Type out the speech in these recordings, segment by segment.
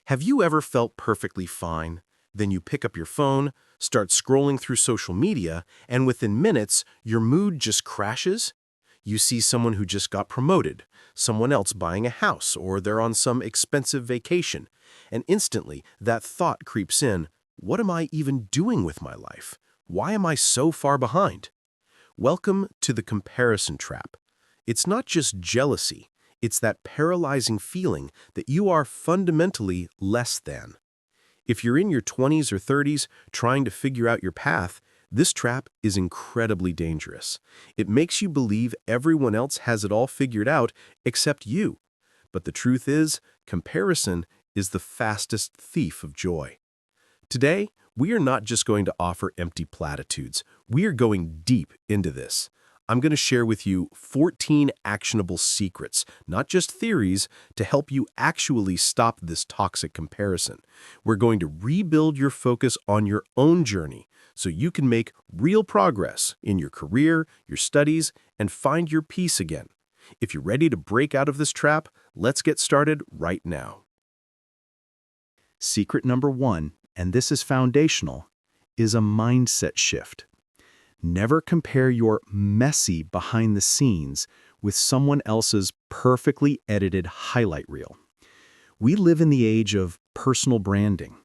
Have you ever felt perfectly fine? Then you pick up your phone, start scrolling through social media, and within minutes, your mood just crashes? You see someone who just got promoted, someone else buying a house, or they're on some expensive vacation, and instantly that thought creeps in, what am I even doing with my life? Why am I so far behind? Welcome to the comparison trap. It's not just jealousy, it's that paralyzing feeling that you are fundamentally less than. If you're in your 20s or 30s trying to figure out your path, this trap is incredibly dangerous. It makes you believe everyone else has it all figured out except you. But the truth is, comparison is the fastest thief of joy. Today, we are not just going to offer empty platitudes. We are going deep into this. I'm going to share with you 14 actionable secrets, not just theories, to help you actually stop this toxic comparison. We're going to rebuild your focus on your own journey so you can make real progress in your career, your studies, and find your peace again. If you're ready to break out of this trap, let's get started right now. Secret number 1, and this is foundational, is a mindset shift. Never compare your messy behind the scenes with someone else's perfectly edited highlight reel. We live in the age of personal branding.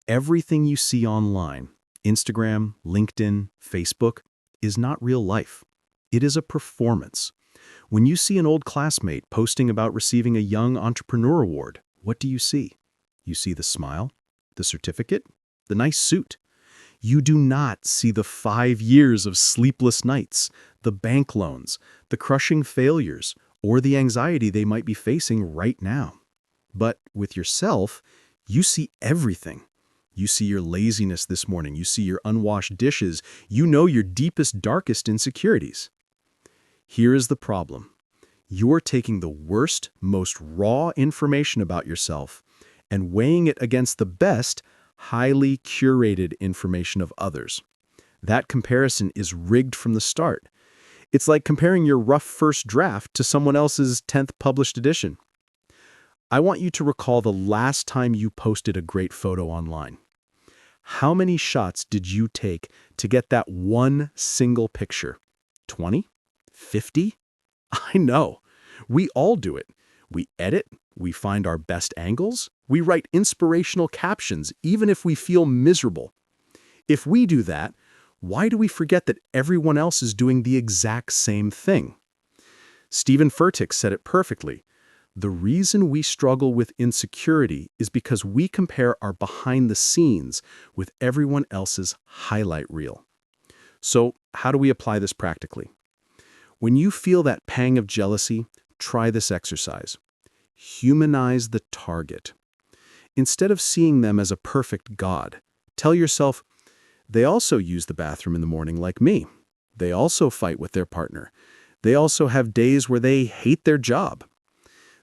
Everything you see online, Instagram, LinkedIn, Facebook, is not real life. It is a performance. When you see an old classmate posting about receiving a Young Entrepreneur Award, what do you see? You see the smile, the certificate, the nice suit. You do not see the 5 years of sleepless nights, the bank loans, the crushing failures, or the anxiety they might be facing right now. But with yourself, you see everything. You see your laziness this morning. You see your unwashed dishes. You know your deepest, darkest insecurities. Here is the problem. You're taking the worst, most raw information about yourself and weighing it against the best, highly curated information of others. That comparison is rigged from the start. It's like comparing your rough first draft to someone else's 10th published edition. I want you to recall the last time you posted a great photo online. How many shots did you take to get that one single picture? 20? 50? I know. We all do it. We edit, we find our best angles, we write inspirational captions even if we feel miserable. If we do that, why do we forget that everyone else is doing the exact same thing? Stephen Furtick said it perfectly. The reason we struggle with insecurity is because we compare our behind the scenes with everyone else's highlight reel. So, how do we apply this practically? When you feel that pang of jealousy, try this exercise. Humanize the target. Instead of seeing them as a perfect god, tell yourself, they also use the bathroom in the morning like me. They also fight with their partner. They also have days where they hate their job.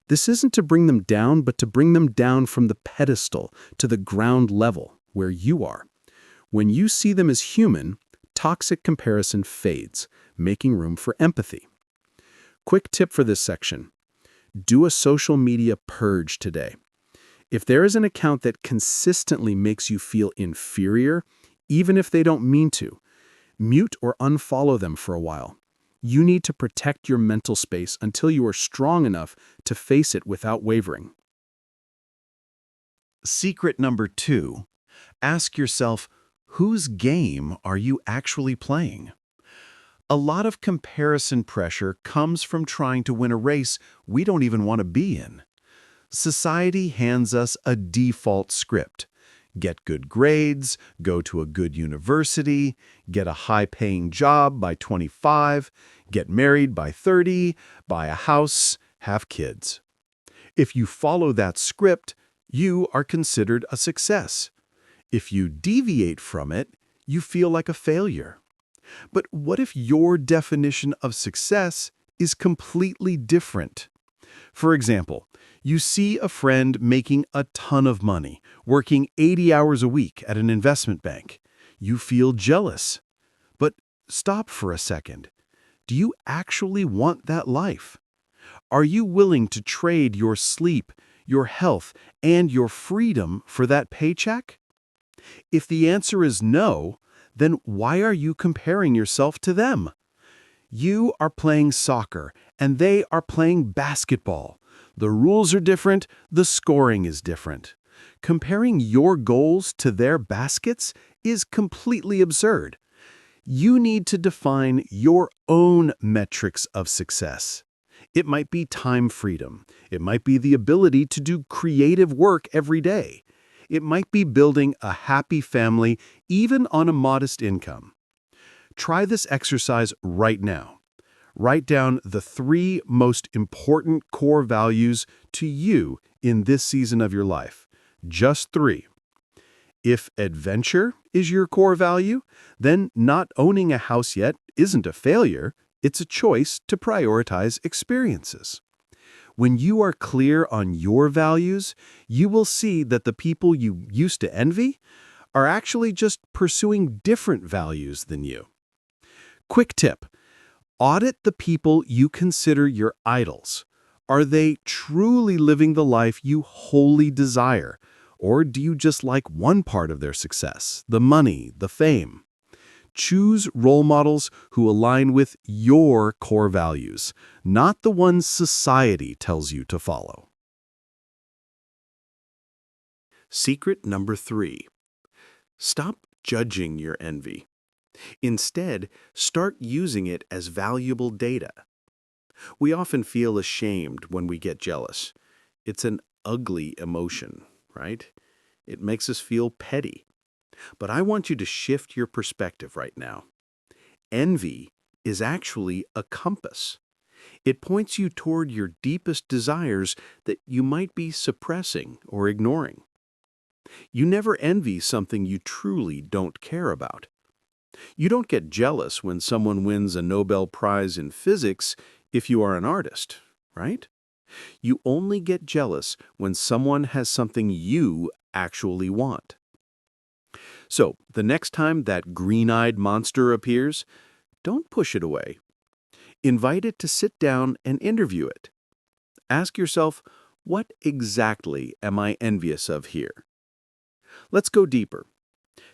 This isn't to bring them down, but to bring them down from the pedestal to the ground level where you are. When you see them as human, toxic comparison fades, making room for empathy. Quick tip for this section. Do a social media purge today. If there is an account that consistently makes you feel inferior, even if they don't mean to, mute or unfollow them for a while. You need to protect your mental space until you are strong enough to face it without wavering. Secret number 2. Ask yourself, whose game are you actually playing? A lot of comparison pressure comes from trying to win a race we don't even want to be in. Society hands us a default script. Get good grades, go to a good university, get a high-paying job by 25, get married by 30, buy a house, have kids. If you follow that script, you are considered a success. If you deviate from it, you feel like a failure. But what if your definition of success is completely different? For example, you see a friend making a ton of money, working 80 hours a week at an investment bank. You feel jealous. But stop for a second. Do you actually want that life? Are you willing to trade your sleep, your health, and your freedom for that paycheck? If the answer is no, then why are you comparing yourself to them? You are playing soccer, and they are playing basketball. The rules are different, the scoring is different. Comparing your goals to their baskets is completely absurd. You need to define your own metrics of success. It might be time freedom. It might be the ability to do creative work every day. It might be building a happy family, even on a modest income. Try this exercise right now. Write down the 3 most important core values to you in this season of your life. Just 3. If adventure is your core value, then not owning a house yet isn't a failure, it's a choice to prioritize experiences. When you are clear on your values, you will see that the people you used to envy are actually just pursuing different values than you. Quick tip: audit the people you consider your idols. Are they truly living the life you wholly desire? Or do you just like one part of their success, the money, the fame? Choose role models who align with your core values, not the ones society tells you to follow. Secret number 3. Stop judging your envy. Instead, start using it as valuable data. We often feel ashamed when we get jealous. It's an ugly emotion, right? It makes us feel petty. But I want you to shift your perspective right now. Envy is actually a compass. It points you toward your deepest desires that you might be suppressing or ignoring. You never envy something you truly don't care about. You don't get jealous when someone wins a Nobel Prize in physics if you are an artist, right? You only get jealous when someone has something you actually want. So, the next time that green-eyed monster appears, don't push it away. Invite it to sit down and interview it. Ask yourself, what exactly am I envious of here? Let's go deeper.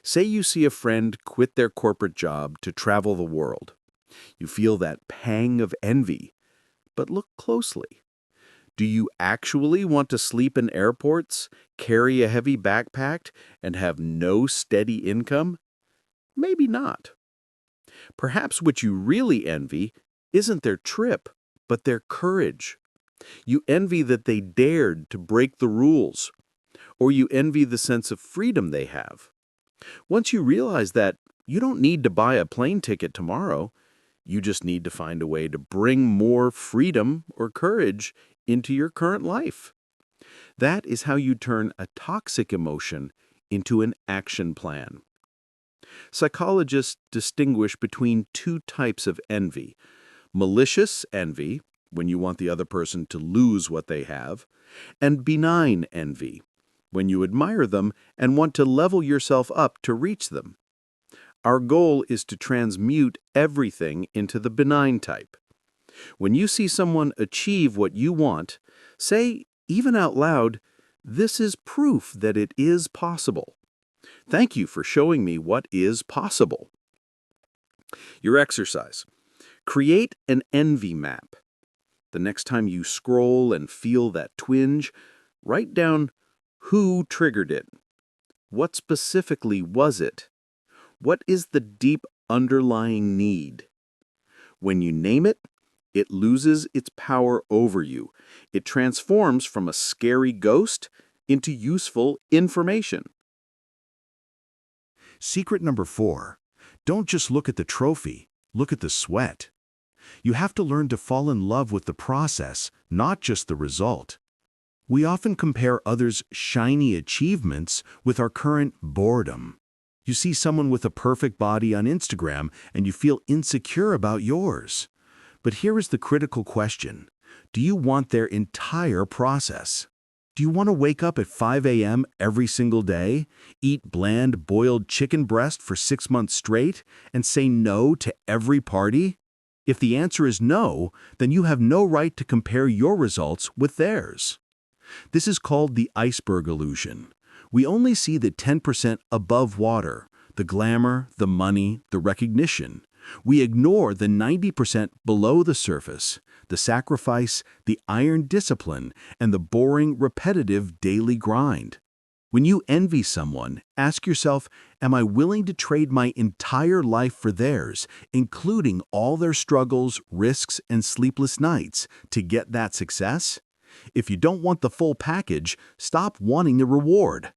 Say you see a friend quit their corporate job to travel the world. You feel that pang of envy, but look closely. Do you actually want to sleep in airports, carry a heavy backpack, and have no steady income? Maybe not. Perhaps what you really envy isn't their trip, but their courage. You envy that they dared to break the rules, or you envy the sense of freedom they have. Once you realize that, you don't need to buy a plane ticket tomorrow. You just need to find a way to bring more freedom or courage into your current life. That is how you turn a toxic emotion into an action plan. Psychologists distinguish between 2 types of envy: malicious envy, when you want the other person to lose what they have, and benign envy, when you admire them and want to level yourself up to reach them. Our goal is to transmute everything into the benign type. When you see someone achieve what you want, say, even out loud, "This is proof that it is possible. Thank you for showing me what is possible." Your exercise: create an envy map. The next time you scroll and feel that twinge, write down who triggered it. What specifically was it? What is the deep underlying need? When you name it, it loses its power over you. It transforms from a scary ghost into useful information. Secret number 4. Don't just look at the trophy, look at the sweat. You have to learn to fall in love with the process, not just the result. We often compare others' shiny achievements with our current boredom. You see someone with a perfect body on Instagram and you feel insecure about yours. But here is the critical question. Do you want their entire process? Do you want to wake up at 5 a.m. every single day, eat bland boiled chicken breast for 6 months straight, and say no to every party? If the answer is no, then you have no right to compare your results with theirs. This is called the iceberg illusion. We only see the 10% above water, the glamour, the money, the recognition. We ignore the 90% below the surface, the sacrifice, the iron discipline, and the boring, repetitive daily grind. When you envy someone, ask yourself, am I willing to trade my entire life for theirs, including all their struggles, risks, and sleepless nights, to get that success? If you don't want the full package, stop wanting the reward.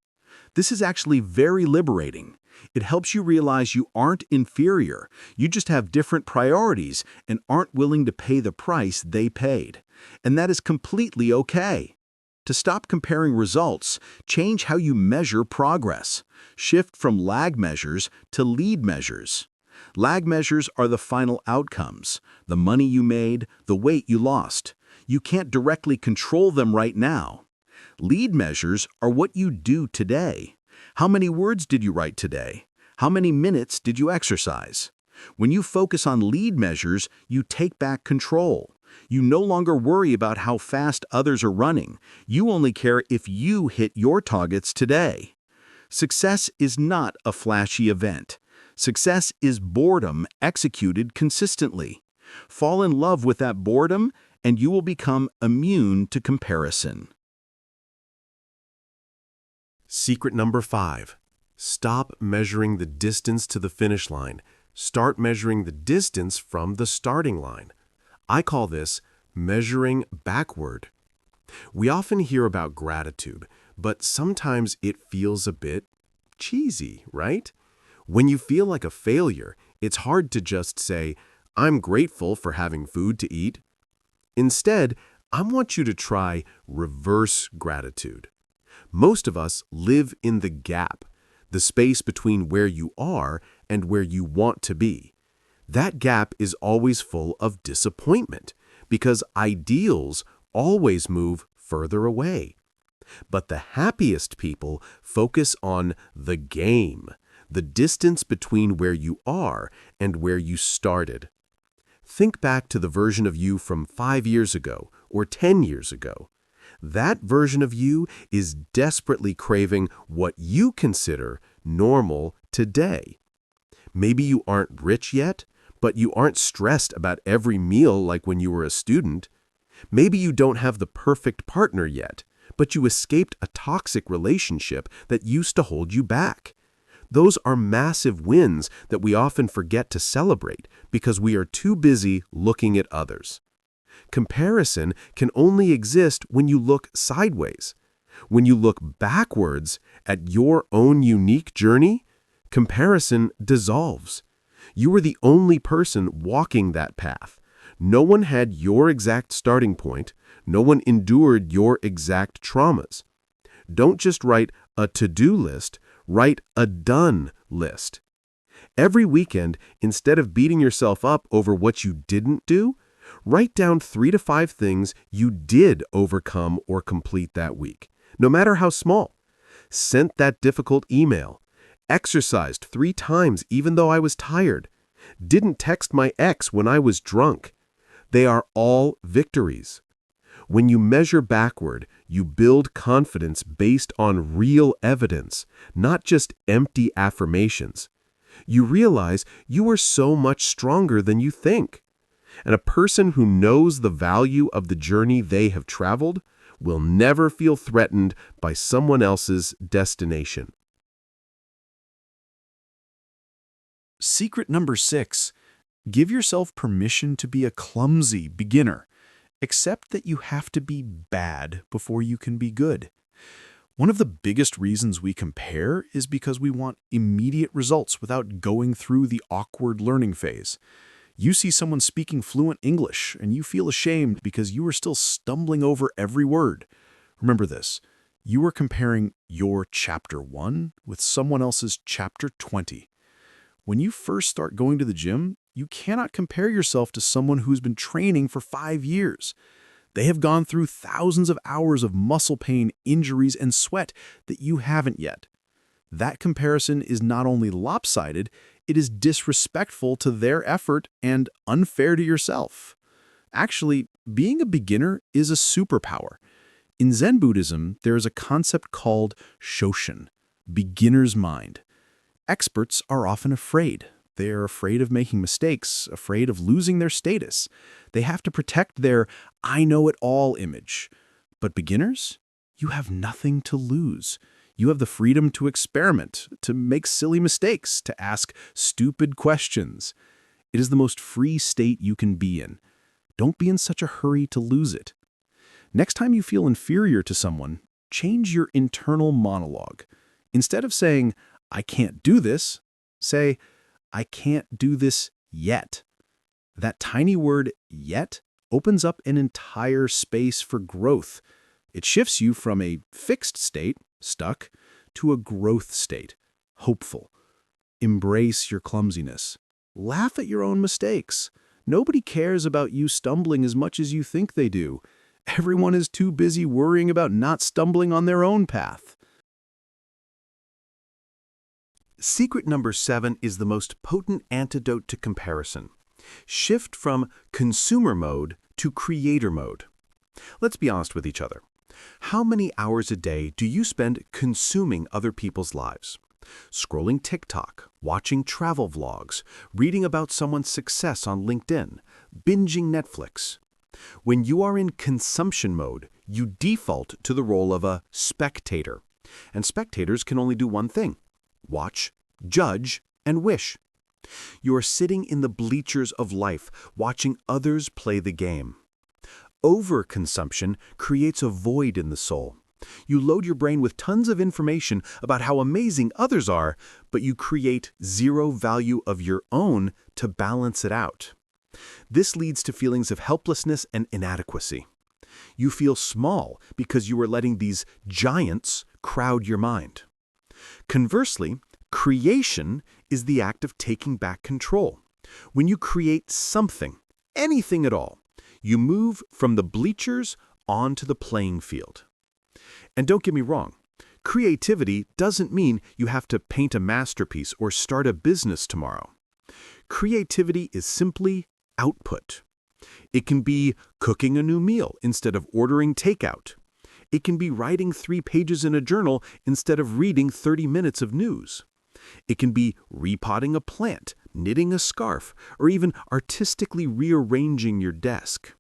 This is actually very liberating. It helps you realize you aren't inferior. You just have different priorities and aren't willing to pay the price they paid. And that is completely okay. To stop comparing results, change how you measure progress. Shift from lag measures to lead measures. Lag measures are the final outcomes, the money you made, the weight you lost. You can't directly control them right now. Lead measures are what you do today. How many words did you write today? How many minutes did you exercise? When you focus on lead measures, you take back control. You no longer worry about how fast others are running. You only care if you hit your targets today. Success is not a flashy event. Success is boredom executed consistently. Fall in love with that boredom, and you will become immune to comparison. Secret number 5. Stop measuring the distance to the finish line. Start measuring the distance from the starting line. I call this measuring backward. We often hear about gratitude, but sometimes it feels a bit cheesy, right? When you feel like a failure, it's hard to just say, I'm grateful for having food to eat. Instead, I want you to try reverse gratitude. Most of us live in the gap, the space between where you are and where you want to be. That gap is always full of disappointment because ideals always move further away. But the happiest people focus on the game, the distance between where you are and where you started. Think back to the version of you from 5 years ago or 10 years ago. That version of you is desperately craving what you consider normal today. Maybe you aren't rich yet, but you aren't stressed about every meal like when you were a student. Maybe you don't have the perfect partner yet, but you escaped a toxic relationship that used to hold you back. Those are massive wins that we often forget to celebrate because we are too busy looking at others. Comparison can only exist when you look sideways. When you look backwards at your own unique journey, comparison dissolves. You were the only person walking that path. No one had your exact starting point. No one endured your exact traumas. Don't just write a to-do list, write a done list. Every weekend, instead of beating yourself up over what you didn't do, write down 3 to 5 things you did overcome or complete that week, no matter how small. Sent that difficult email. Exercised 3 times even though I was tired. Didn't text my ex when I was drunk. They are all victories. When you measure backward, you build confidence based on real evidence, not just empty affirmations. You realize you are so much stronger than you think. And a person who knows the value of the journey they have traveled will never feel threatened by someone else's destination. Secret number 6. Give yourself permission to be a clumsy beginner. Accept that you have to be bad before you can be good. One of the biggest reasons we compare is because we want immediate results without going through the awkward learning phase. You see someone speaking fluent English, and you feel ashamed because you are still stumbling over every word. Remember this, you are comparing your chapter 1 with someone else's chapter 20. When you first start going to the gym, you cannot compare yourself to someone who's been training for 5 years. They have gone through thousands of hours of muscle pain, injuries, and sweat that you haven't yet. That comparison is not only lopsided, it is disrespectful to their effort and unfair to yourself. Actually, being a beginner is a superpower. In Zen Buddhism, there is a concept called shoshin, beginner's mind. Experts are often afraid. They are afraid of making mistakes, afraid of losing their status. They have to protect their I know it all image. But beginners? You have nothing to lose. You have the freedom to experiment, to make silly mistakes, to ask stupid questions. It is the most free state you can be in. Don't be in such a hurry to lose it. Next time you feel inferior to someone, change your internal monologue. Instead of saying, I can't do this, say, I can't do this yet. That tiny word, yet, opens up an entire space for growth. It shifts you from a fixed state, stuck, to a growth state, hopeful. Embrace your clumsiness. Laugh at your own mistakes. Nobody cares about you stumbling as much as you think they do. Everyone is too busy worrying about not stumbling on their own path. Secret number 7 is the most potent antidote to comparison. Shift from consumer mode to creator mode. Let's be honest with each other. How many hours a day do you spend consuming other people's lives? Scrolling TikTok, watching travel vlogs, reading about someone's success on LinkedIn, binging Netflix. When you are in consumption mode, you default to the role of a spectator. And spectators can only do one thing: watch, judge, and wish. You are sitting in the bleachers of life, watching others play the game. Overconsumption creates a void in the soul. You load your brain with tons of information about how amazing others are, but you create zero value of your own to balance it out. This leads to feelings of helplessness and inadequacy. You feel small because you are letting these giants crowd your mind. Conversely, creation is the act of taking back control. When you create something, anything at all, you move from the bleachers onto the playing field. And don't get me wrong, creativity doesn't mean you have to paint a masterpiece or start a business tomorrow. Creativity is simply output. It can be cooking a new meal instead of ordering takeout. It can be writing 3 pages in a journal instead of reading 30 minutes of news. It can be repotting a plant, knitting a scarf, or even artistically rearranging your desk.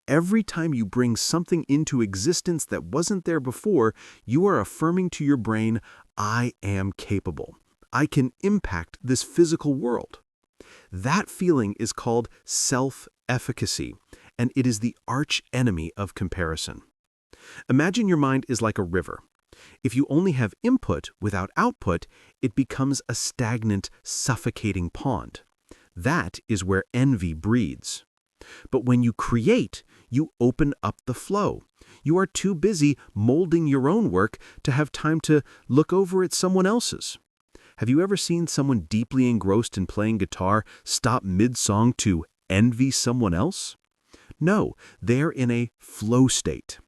Every time you bring something into existence that wasn't there before, you are affirming to your brain, I am capable. I can impact this physical world. That feeling is called self-efficacy, and it is the arch enemy of comparison. Imagine your mind is like a river. If you only have input without output, it becomes a stagnant, suffocating pond. That is where envy breeds. But when you create, you open up the flow. You are too busy molding your own work to have time to look over at someone else's. Have you ever seen someone deeply engrossed in playing guitar stop mid-song to envy someone else? No, they're in a flow state.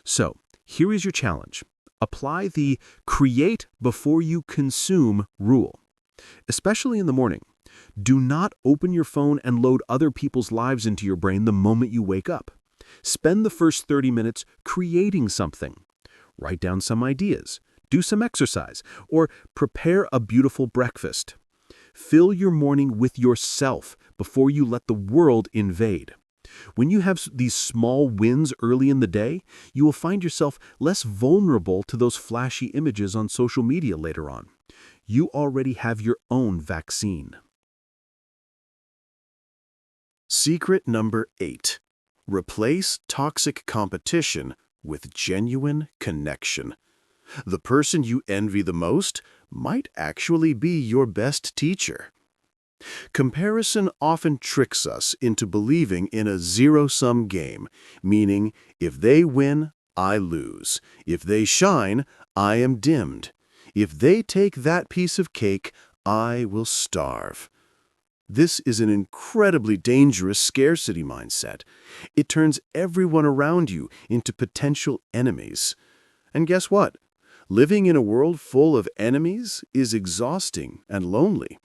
So, here is your challenge. Apply the create before you consume rule. Especially in the morning. Do not open your phone and load other people's lives into your brain the moment you wake up. Spend the first 30 minutes creating something. Write down some ideas, do some exercise, or prepare a beautiful breakfast. Fill your morning with yourself before you let the world invade. When you have these small wins early in the day, you will find yourself less vulnerable to those flashy images on social media later on. You already have your own vaccine. Secret number 8. Replace toxic competition with genuine connection. The person you envy the most might actually be your best teacher. Comparison often tricks us into believing in a zero-sum game, meaning if they win, I lose. If they shine, I am dimmed. If they take that piece of cake, I will starve. This is an incredibly dangerous scarcity mindset. It turns everyone around you into potential enemies. And guess what? Living in a world full of enemies is exhausting and lonely.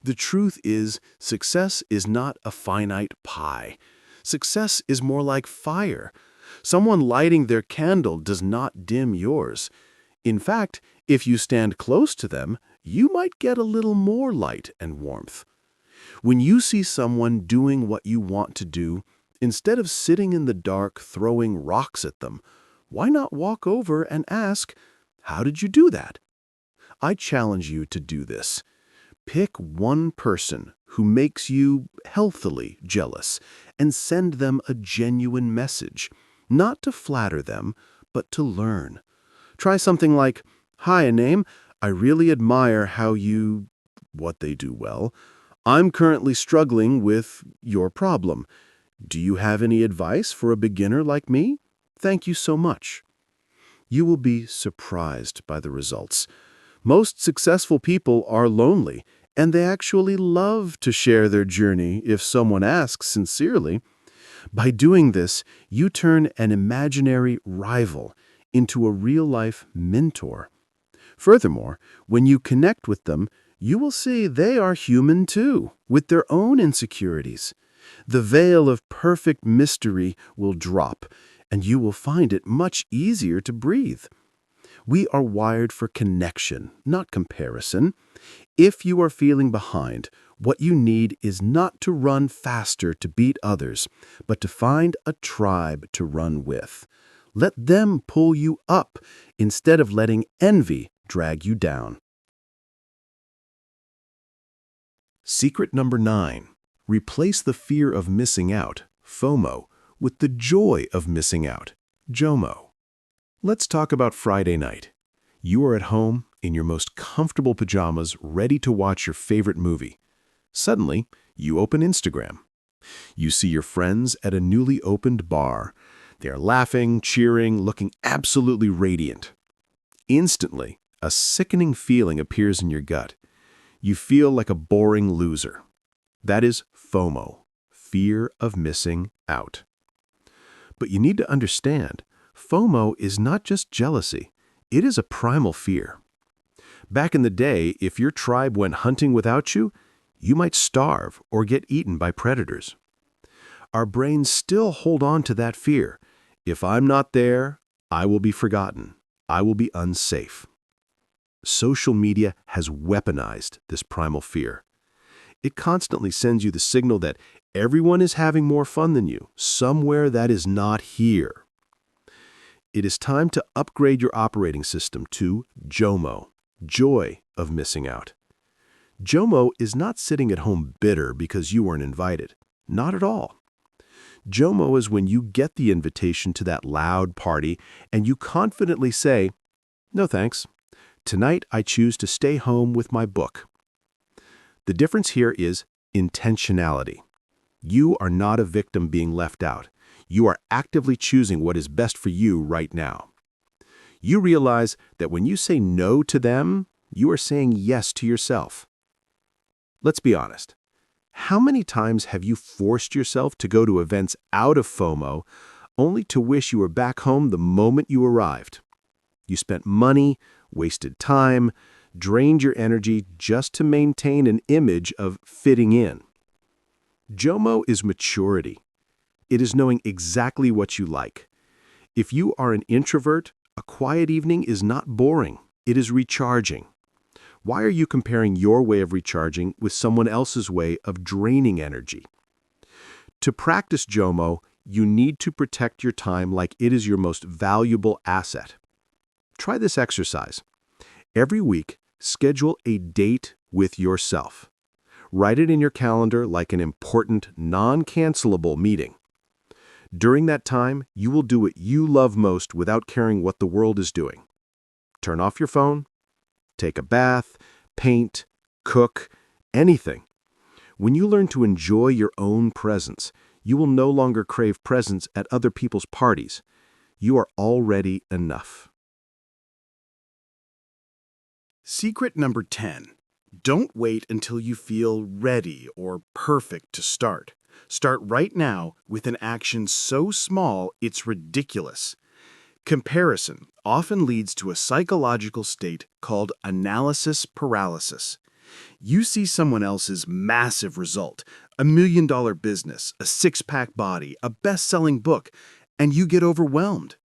The truth is, success is not a finite pie. Success is more like fire. Someone lighting their candle does not dim yours. In fact, if you stand close to them, you might get a little more light and warmth. When you see someone doing what you want to do, instead of sitting in the dark throwing rocks at them, why not walk over and ask, "How did you do that?" I challenge you to do this. Pick one person who makes you healthily jealous and send them a genuine message, not to flatter them, but to learn. Try something like, "Hi, Aname, I really admire how you—" what they do well. "I'm currently struggling with your problem. Do you have any advice for a beginner like me? Thank you so much." You will be surprised by the results. Most successful people are lonely, and they actually love to share their journey if someone asks sincerely. By doing this, you turn an imaginary rival into a real-life mentor. Furthermore, when you connect with them, you will see they are human too, with their own insecurities. The veil of perfect mystery will drop, and you will find it much easier to breathe. We are wired for connection, not comparison. If you are feeling behind, what you need is not to run faster to beat others, but to find a tribe to run with. Let them pull you up instead of letting envy drag you down. Secret number 9. Replace the fear of missing out, FOMO, with the joy of missing out, JOMO. Let's talk about Friday night. You are at home, in your most comfortable pajamas, ready to watch your favorite movie. Suddenly, you open Instagram. You see your friends at a newly opened bar. They are laughing, cheering, looking absolutely radiant. Instantly, a sickening feeling appears in your gut. You feel like a boring loser. That is FOMO, fear of missing out. But you need to understand, FOMO is not just jealousy. It is a primal fear. Back in the day, if your tribe went hunting without you, you might starve or get eaten by predators. Our brains still hold on to that fear. If I'm not there, I will be forgotten. I will be unsafe. Social media has weaponized this primal fear. It constantly sends you the signal that everyone is having more fun than you, somewhere that is not here. It is time to upgrade your operating system to JOMO, joy of missing out. JOMO is not sitting at home bitter because you weren't invited. Not at all. JOMO is when you get the invitation to that loud party and you confidently say, "No thanks. Tonight I choose to stay home with my book." The difference here is intentionality. You are not a victim being left out. You are actively choosing what is best for you right now. You realize that when you say no to them, you are saying yes to yourself. Let's be honest. How many times have you forced yourself to go to events out of FOMO only to wish you were back home the moment you arrived? You spent money, wasted time, drained your energy just to maintain an image of fitting in. JOMO is maturity. It is knowing exactly what you like. If you are an introvert, a quiet evening is not boring. It is recharging. Why are you comparing your way of recharging with someone else's way of draining energy? To practice JOMO, you need to protect your time like it is your most valuable asset. Try this exercise. Every week, schedule a date with yourself. Write it in your calendar like an important, non-cancelable meeting. During that time, you will do what you love most without caring what the world is doing. Turn off your phone, take a bath, paint, cook, anything. When you learn to enjoy your own presence, you will no longer crave presence at other people's parties. You are already enough. Secret number 10. Don't wait until you feel ready or perfect to start. Start right now with an action so small it's ridiculous. Comparison often leads to a psychological state called analysis paralysis. You see someone else's massive result, $1 million business, a six-pack body, a best-selling book, and you get overwhelmed.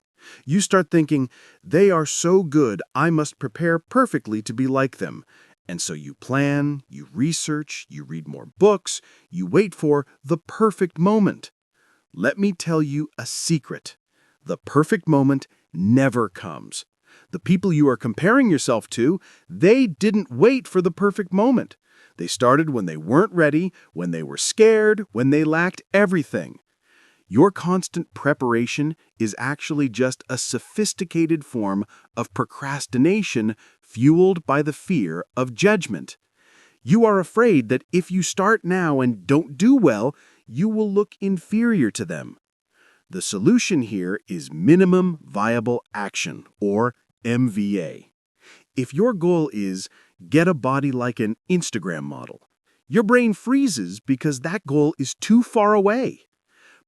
You start thinking, they are so good, I must prepare perfectly to be like them. And so you plan, you research, you read more books, you wait for the perfect moment. Let me tell you a secret. The perfect moment never comes. The people you are comparing yourself to, they didn't wait for the perfect moment. They started when they weren't ready, when they were scared, when they lacked everything. Your constant preparation is actually just a sophisticated form of procrastination fueled by the fear of judgment. You are afraid that if you start now and don't do well, you will look inferior to them. The solution here is minimum viable action, or MVA. If your goal is get a body like an Instagram model, your brain freezes because that goal is too far away.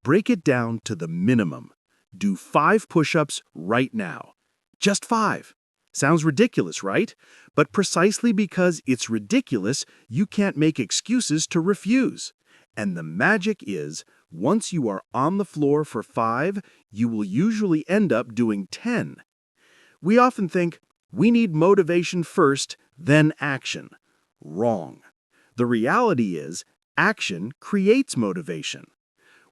Break it down to the minimum. Do 5 push-ups right now. Just 5. Sounds ridiculous, right? But precisely because it's ridiculous, you can't make excuses to refuse. And the magic is, once you are on the floor for 5, you will usually end up doing 10. We often think, we need motivation first, then action. Wrong. The reality is, action creates motivation.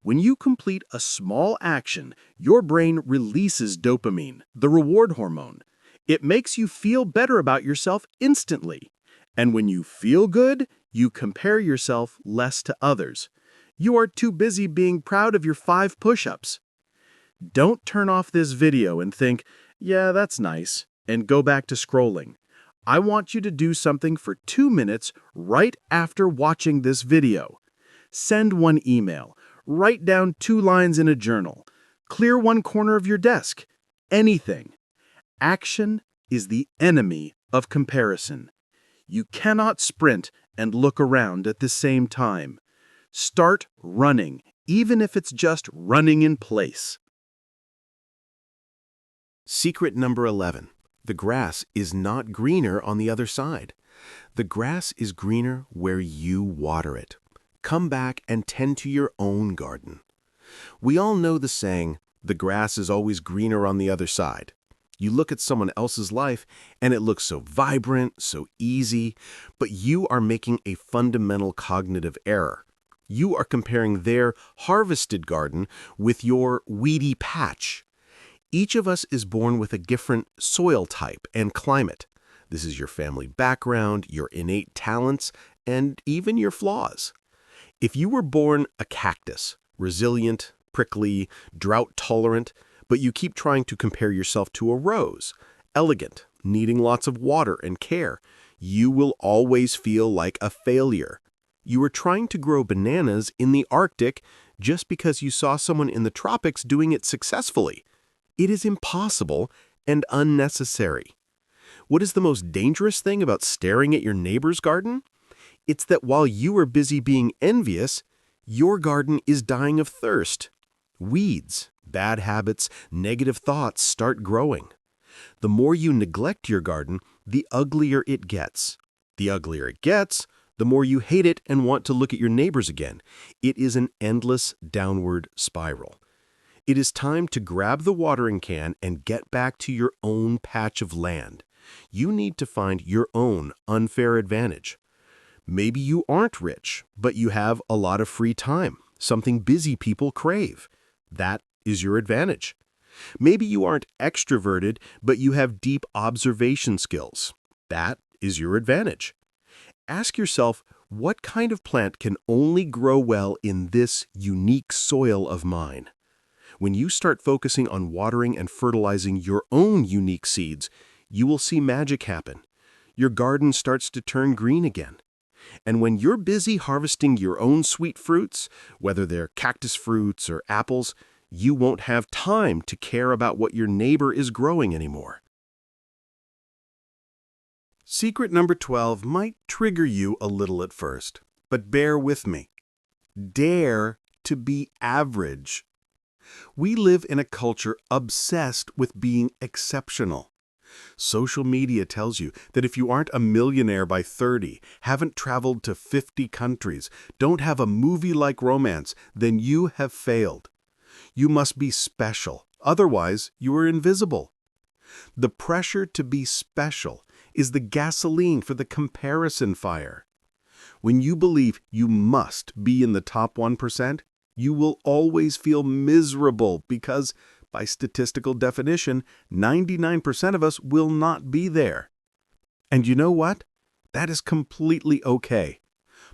When you complete a small action, your brain releases dopamine, the reward hormone. It makes you feel better about yourself instantly. And when you feel good, you compare yourself less to others. You are too busy being proud of your 5 push-ups. Don't turn off this video and think, yeah, that's nice, and go back to scrolling. I want you to do something for 2 minutes right after watching this video. Send one email. Write down 2 lines in a journal. Clear one corner of your desk. Anything. Action is the enemy of comparison. You cannot sprint and look around at the same time. Start running, even if it's just running in place. Secret number 11. The grass is not greener on the other side. The grass is greener where you water it. Come back and tend to your own garden. We all know the saying, the grass is always greener on the other side. You look at someone else's life and it looks so vibrant, so easy, but you are making a fundamental cognitive error. You are comparing their harvested garden with your weedy patch. Each of us is born with a different soil type and climate. This is your family background, your innate talents, and even your flaws. If you were born a cactus, resilient, prickly, drought-tolerant, but you keep trying to compare yourself to a rose, elegant, needing lots of water and care, you will always feel like a failure. You are trying to grow bananas in the Arctic just because you saw someone in the tropics doing it successfully. It is impossible and unnecessary. What is the most dangerous thing about staring at your neighbor's garden? It's that while you are busy being envious, your garden is dying of thirst. Weeds, bad habits, negative thoughts start growing. The more you neglect your garden, the uglier it gets. The uglier it gets, the more you hate it and want to look at your neighbors again. It is an endless downward spiral. It is time to grab the watering can and get back to your own patch of land. You need to find your own unfair advantage. Maybe you aren't rich, but you have a lot of free time, something busy people crave. That is your advantage. Maybe you aren't extroverted, but you have deep observation skills. That is your advantage. Ask yourself, what kind of plant can only grow well in this unique soil of mine? When you start focusing on watering and fertilizing your own unique seeds, you will see magic happen. Your garden starts to turn green again. And when you're busy harvesting your own sweet fruits, whether they're cactus fruits or apples, you won't have time to care about what your neighbor is growing anymore. Secret number 12 might trigger you a little at first, but bear with me. Dare to be average. We live in a culture obsessed with being exceptional. Social media tells you that if you aren't a millionaire by 30, haven't traveled to 50 countries, don't have a movie-like romance, then you have failed. You must be special, otherwise you are invisible. The pressure to be special is the gasoline for the comparison fire. When you believe you must be in the top 1%, you will always feel miserable because, by statistical definition, 99% of us will not be there. And you know what? That is completely okay.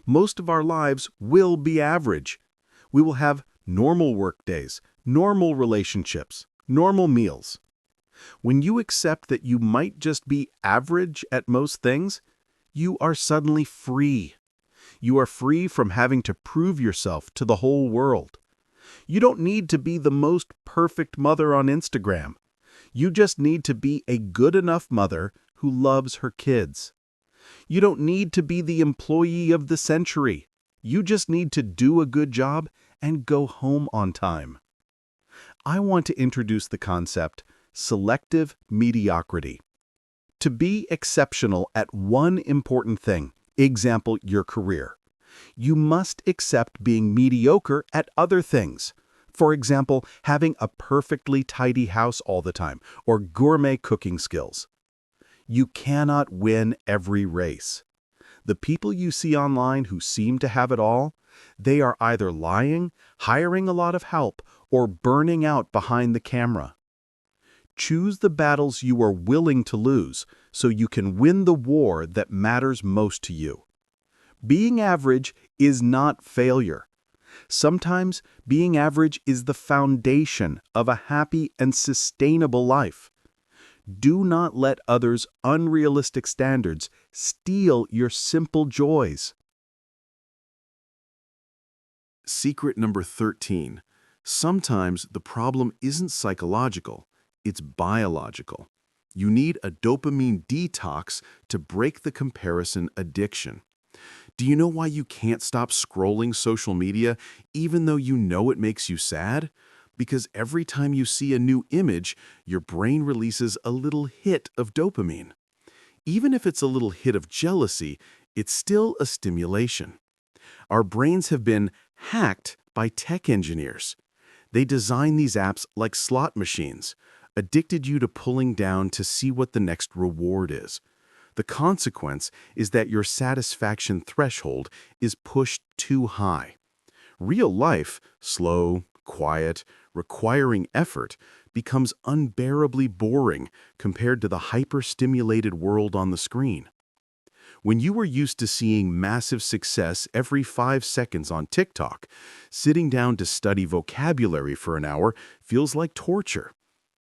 Most of our lives will be average. We will have normal work days, normal relationships, normal meals. When you accept that you might just be average at most things, you are suddenly free. You are free from having to prove yourself to the whole world. You don't need to be the most perfect mother on Instagram. You just need to be a good enough mother who loves her kids. You don't need to be the employee of the century. You just need to do a good job and go home on time. I want to introduce the concept selective mediocrity. To be exceptional at one important thing, example, your career, you must accept being mediocre at other things. For example, having a perfectly tidy house all the time or gourmet cooking skills. You cannot win every race. The people you see online who seem to have it all, they are either lying, hiring a lot of help, or burning out behind the camera. Choose the battles you are willing to lose so you can win the war that matters most to you. Being average is not failure. Sometimes being average is the foundation of a happy and sustainable life. Do not let others' unrealistic standards steal your simple joys. Secret number 13. Sometimes the problem isn't psychological, it's biological. You need a dopamine detox to break the comparison addiction. Do you know why you can't stop scrolling social media even though you know it makes you sad? Because every time you see a new image, your brain releases a little hit of dopamine. Even if it's a little hit of jealousy, it's still a stimulation. Our brains have been hacked by tech engineers. They design these apps like slot machines, addicted you to pulling down to see what the next reward is. The consequence is that your satisfaction threshold is pushed too high. Real life, slow, quiet, requiring effort, becomes unbearably boring compared to the hyper-stimulated world on the screen. When you were used to seeing massive success every 5 seconds on TikTok, sitting down to study vocabulary for an hour feels like torture.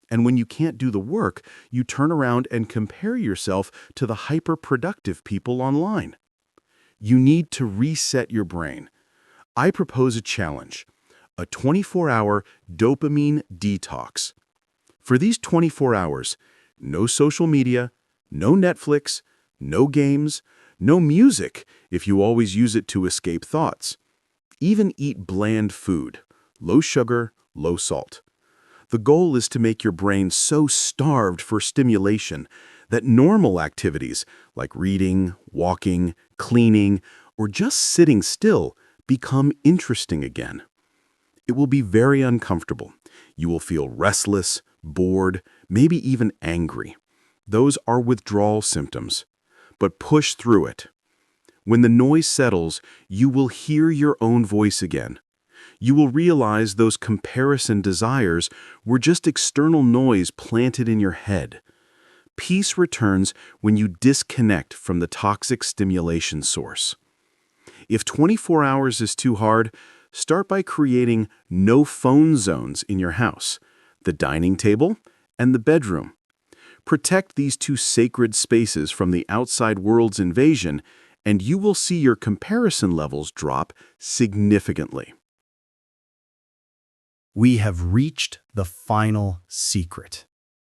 And when you can't do the work, you turn around and compare yourself to the hyper-productive people online. You need to reset your brain. I propose a challenge, a 24-hour dopamine detox. For these 24 hours, no social media, no Netflix, no games, no music if you always use it to escape thoughts. Even eat bland food, low sugar, low salt. The goal is to make your brain so starved for stimulation that normal activities like reading, walking, cleaning, or just sitting still become interesting again. It will be very uncomfortable. You will feel restless, bored, maybe even angry. Those are withdrawal symptoms. But push through it. When the noise settles, you will hear your own voice again. You will realize those comparison desires were just external noise planted in your head. Peace returns when you disconnect from the toxic stimulation source. If 24 hours is too hard, start by creating no phone zones in your house, the dining table and the bedroom. Protect these two sacred spaces from the outside world's invasion, and you will see your comparison levels drop significantly. We have reached the final secret.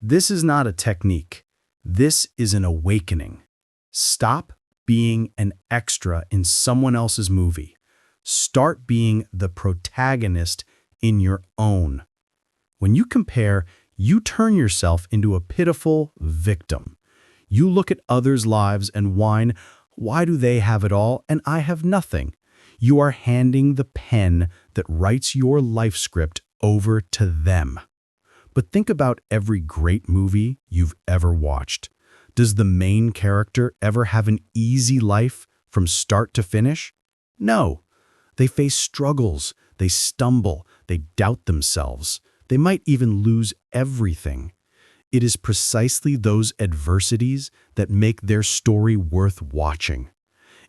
This is not a technique. This is an awakening. Stop being an extra in someone else's movie. Start being the protagonist in your own. When you compare, you turn yourself into a pitiful victim. You look at others' lives and whine, why do they have it all and I have nothing? You are handing the pen that writes your life script over to them. But think about every great movie you've ever watched. Does the main character ever have an easy life from start to finish? No. They face struggles, they stumble, they doubt themselves. They might even lose everything. It is precisely those adversities that make their story worth watching.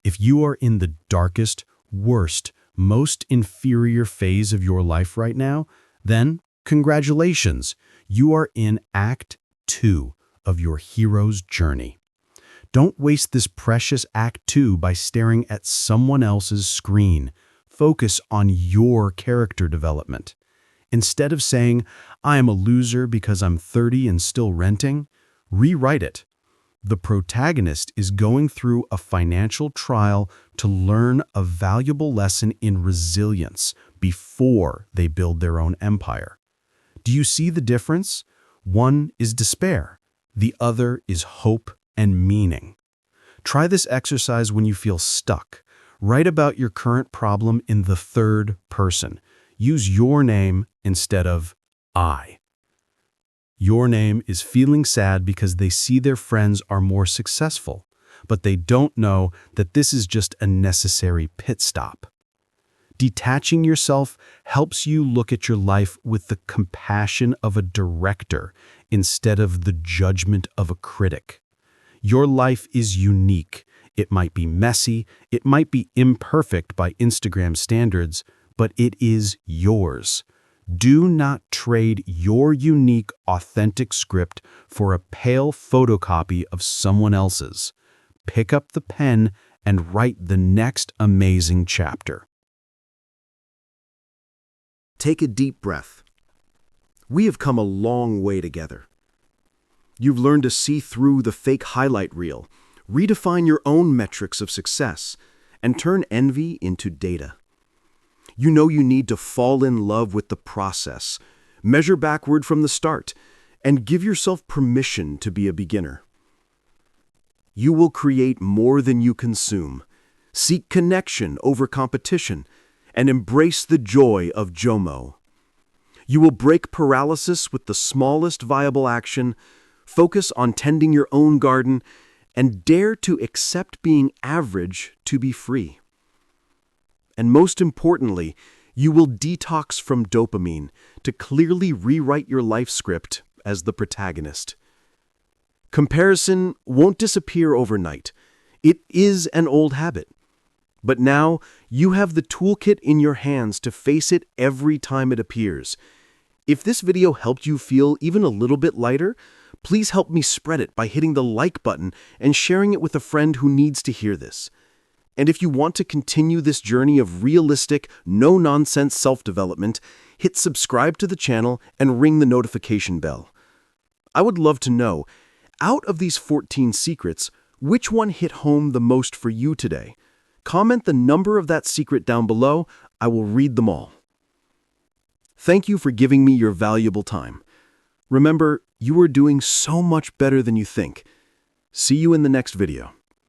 If you are in the darkest, worst, most inferior phase of your life right now, then congratulations, you are in Act 2 of your hero's journey. Don't waste this precious Act 2 by staring at someone else's screen. Focus on your character development. Instead of saying, I am a loser because I'm 30 and still renting, rewrite it. The protagonist is going through a financial trial to learn a valuable lesson in resilience before they build their own empire. Do you see the difference? One is despair. The other is hope and meaning. Try this exercise when you feel stuck. Write about your current problem in the third person. Use your name instead of I. Your name is feeling sad because they see their friends are more successful, but they don't know that this is just a necessary pit stop. Detaching yourself helps you look at your life with the compassion of a director instead of the judgment of a critic. Your life is unique. It might be messy, it might be imperfect by Instagram standards, but it is yours. Do not trade your unique, authentic script for a pale photocopy of someone else's. Pick up the pen and write the next amazing chapter. Take a deep breath. We have come a long way together. You've learned to see through the fake highlight reel, redefine your own metrics of success, and turn envy into data. You know you need to fall in love with the process, measure backward from the start, and give yourself permission to be a beginner. You will create more than you consume, seek connection over competition, and embrace the joy of JOMO. You will break paralysis with the smallest viable action, focus on tending your own garden, and dare to accept being average to be free. And most importantly, you will detox from dopamine to clearly rewrite your life script as the protagonist. Comparison won't disappear overnight. It is an old habit. But now you have the toolkit in your hands to face it every time it appears. If this video helped you feel even a little bit lighter, please help me spread it by hitting the like button and sharing it with a friend who needs to hear this. And if you want to continue this journey of realistic, no-nonsense self-development, hit subscribe to the channel and ring the notification bell. I would love to know, out of these 14 secrets, which one hit home the most for you today? Comment the number of that secret down below. I will read them all. Thank you for giving me your valuable time. Remember, you are doing so much better than you think. See you in the next video.